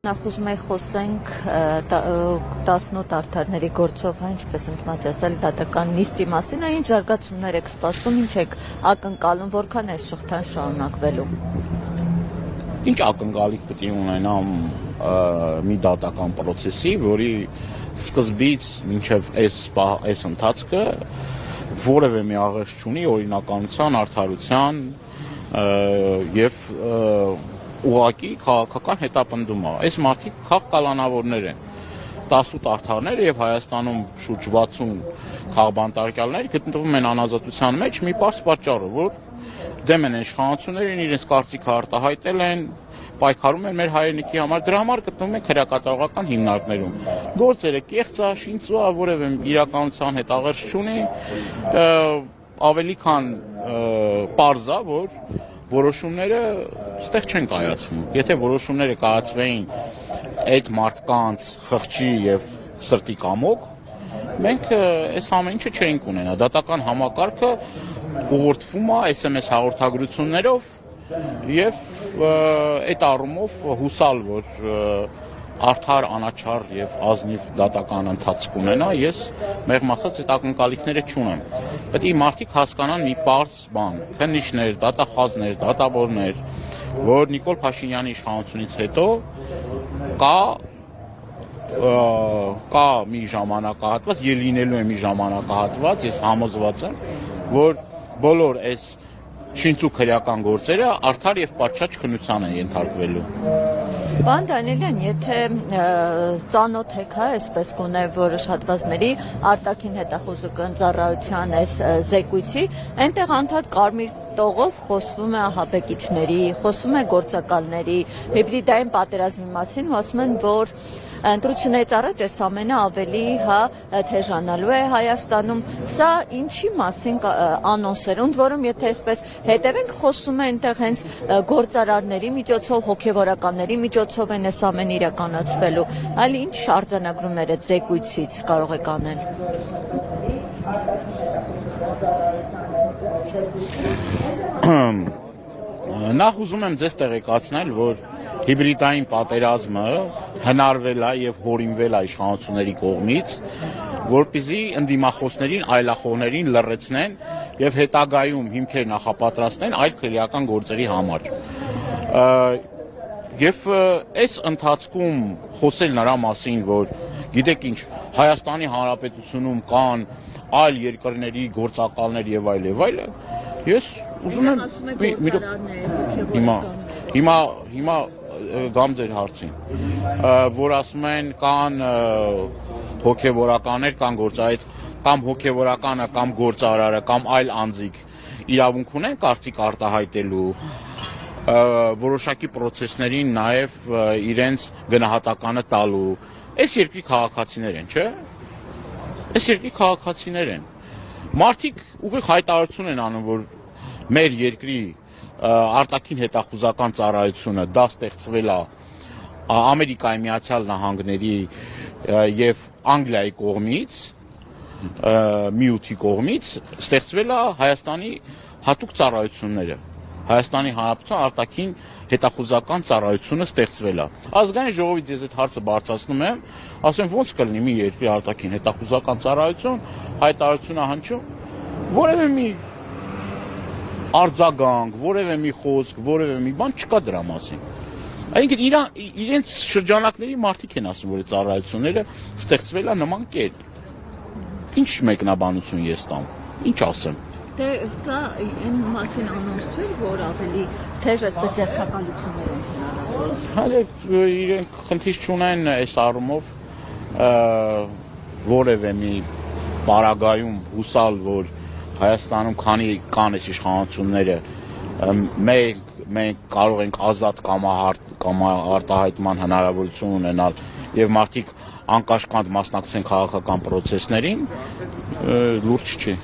Նախ ուզում եմ խոսենք 18 արդարների գործով, ինչպես ընդմած ասել, դատական նիստի մասին, ինչ զարգացումներ եք սպասում, ինչ եք ակնկալում, որքան այս շղթան շարունակվելու։ Ինչ ակնկալիք պետք է ունենամ մի դատական process-ի, որի սկզբից մինչև այս ընթացքը որևէ մի աղերս չունի օրինականության, արդարության եւ ուղղակի քաղաքական հետապնդում է։ Այս մարդիկ քաղաքականավորներ են։ 18 արդարներ եւ Հայաստանում շուրջ 60 քաղբանտարկյալներ գտնվում են անազատության մեջ մի պարզ պատճառով, որ դեմ են իշխանություններին, իրենց կարծիքը արտահայտել են, պայքարում են մեր հայրենիքի համար, դրա համար գտնվում են քրեակատարողական հիմնարկներում։ Գործերը կեղծ է, շինծու է, որևէ իրականության հետ աղերս չունի, ավելի քան պարզ է, որ որոշումները ստեղ չեն կայացվում։ Եթե որոշումները կայացվեին այդ մարդկանց խղճի եւ սրտի կամոք, մենք այս ամեն ինչը չէինք ունենա։ Դատական համակարգը ուղղորդվում է SMS հաղորդագրություններով եւ այդ առումով հուսալ, որ արդար, անաչառ եւ ազնիվ դատական ընթացք ունենա, ես մեղմ ասած այդ ակնկալիքները չունեմ։ Պետք է մարդիկ հասկանան մի պարզ բան, քննիչներ, դատախազներ, դատավորներ, որ Նիկոլ Փաշինյանի իշխանությունից հետո կա մի ժամանակահատված, եւ լինելու է մի ժամանակահատված, ես համոզված եմ, որ բոլոր այս շինծու քրեական գործերը արդար եւ պատշաճ քննության են ենթարկվելու։ Պարոն Դանիելյան, եթե ծանոթ եք, այսպես գոնե որոշ հատվածների արտաքին հետախուզական ծառայության այս զեկույցի, այնտեղ անդադ կարմիր տողով խոսվում է ահաբեկիչների, խոսվում է գործակալների, հիբրիդային պատերազմի մասին, ասում են, որ ընտրություններից առաջ այս ամենը ավելի թեժանալու է Հայաստանում։ Սա ինչի մասին անոնսեր, ընդ որում եթե այսպես հետևենք, խոսում է այնտեղ հենց գործարարների միջոցով, հոգևորականների միջոցով են այս ամենը իրականացվելու, այլ ինչ արձանագրումներ այդ զեկույցից կարող եք անել։ Նախ ուզում եմ ձեզ տեղեկացնել, որ հիբրիդային պատերազմը հնարվել է եւ հորինվել է իշխանությունների կողմից, որպեսզի ընդդիմախոսներին, այլախոհներին լռեցնեն եւ հետագայում հիմքեր նախապատրաստեն այլ քրեական գործերի համար։ Եվ այս ընթացքում խոսել նրա մասին, որ գիտեք ինչ, Հայաստանի Հանրապետությունում կան այլ երկրների գործակալներ եւ այլ, ես ուզում եմ հիմա գամ ձեր հարցին, որ ասում են կան հոգևորականներ, կան գործարար, կամ հոգևորականը, կամ գործարարը, կամ այլ անձիկ իրավունք ունեն կարծիք արտահայտելու որոշակի process-ներին նաև իրենց գնահատականը տալու։ Այս երկրի քաղաքացիներ են, չէ՞։ Այս երկրի քաղաքացիներ են։ Մարդիկ ուղիղ հայտարարություն են անում, որ մեր երկրի արտաքին հետախուզական ծառայությունը դա ստեղծվել է Ամերիկայի Միացյալ Նահանգների եւ Անգլիայի կողմից, միութի կողմից ստեղծվել է Հայաստանի հատուկ ծառայությունները, Հայաստանի Հանրապետության արտաքին հետախուզական ծառայությունը ստեղծվել է։ Ազգային ժողովից ես այդ հարցը բարձրացնում եմ, ասում եմ ոնց կլինի մի երկրի արտաքին հետախուզական ծառայություն հայտարարություն է հնչում, որևէ մի արձագանք, որևէ մի խոսք, որևէ մի բան չկա դրա մասին։ Այսինքն իրենց շրջանակների մարդիկ են ասում, որ ծառայությունները ստեղծվել է նման կերպ։ Ինչ մեկնաբանություն ես տամ, ինչ ասեմ։ Դե սա այն մասին անոնց չէ, որ ավելի թեժ այսպես ձեռքակալություններ են հնարավոր։ Հələ իրենք խնդիր չունեն այս առումով որևէ մի պարագայում հուսալ, որ Հայաստանում քանի կան այս իշխանությունները, մենք կարող ենք ազատ կամարտահայտման հնարավորություն ունենալ եւ մարդիկ անկաշկանդ մասնակցեն քաղաքական process-ներին, լուրջ չի։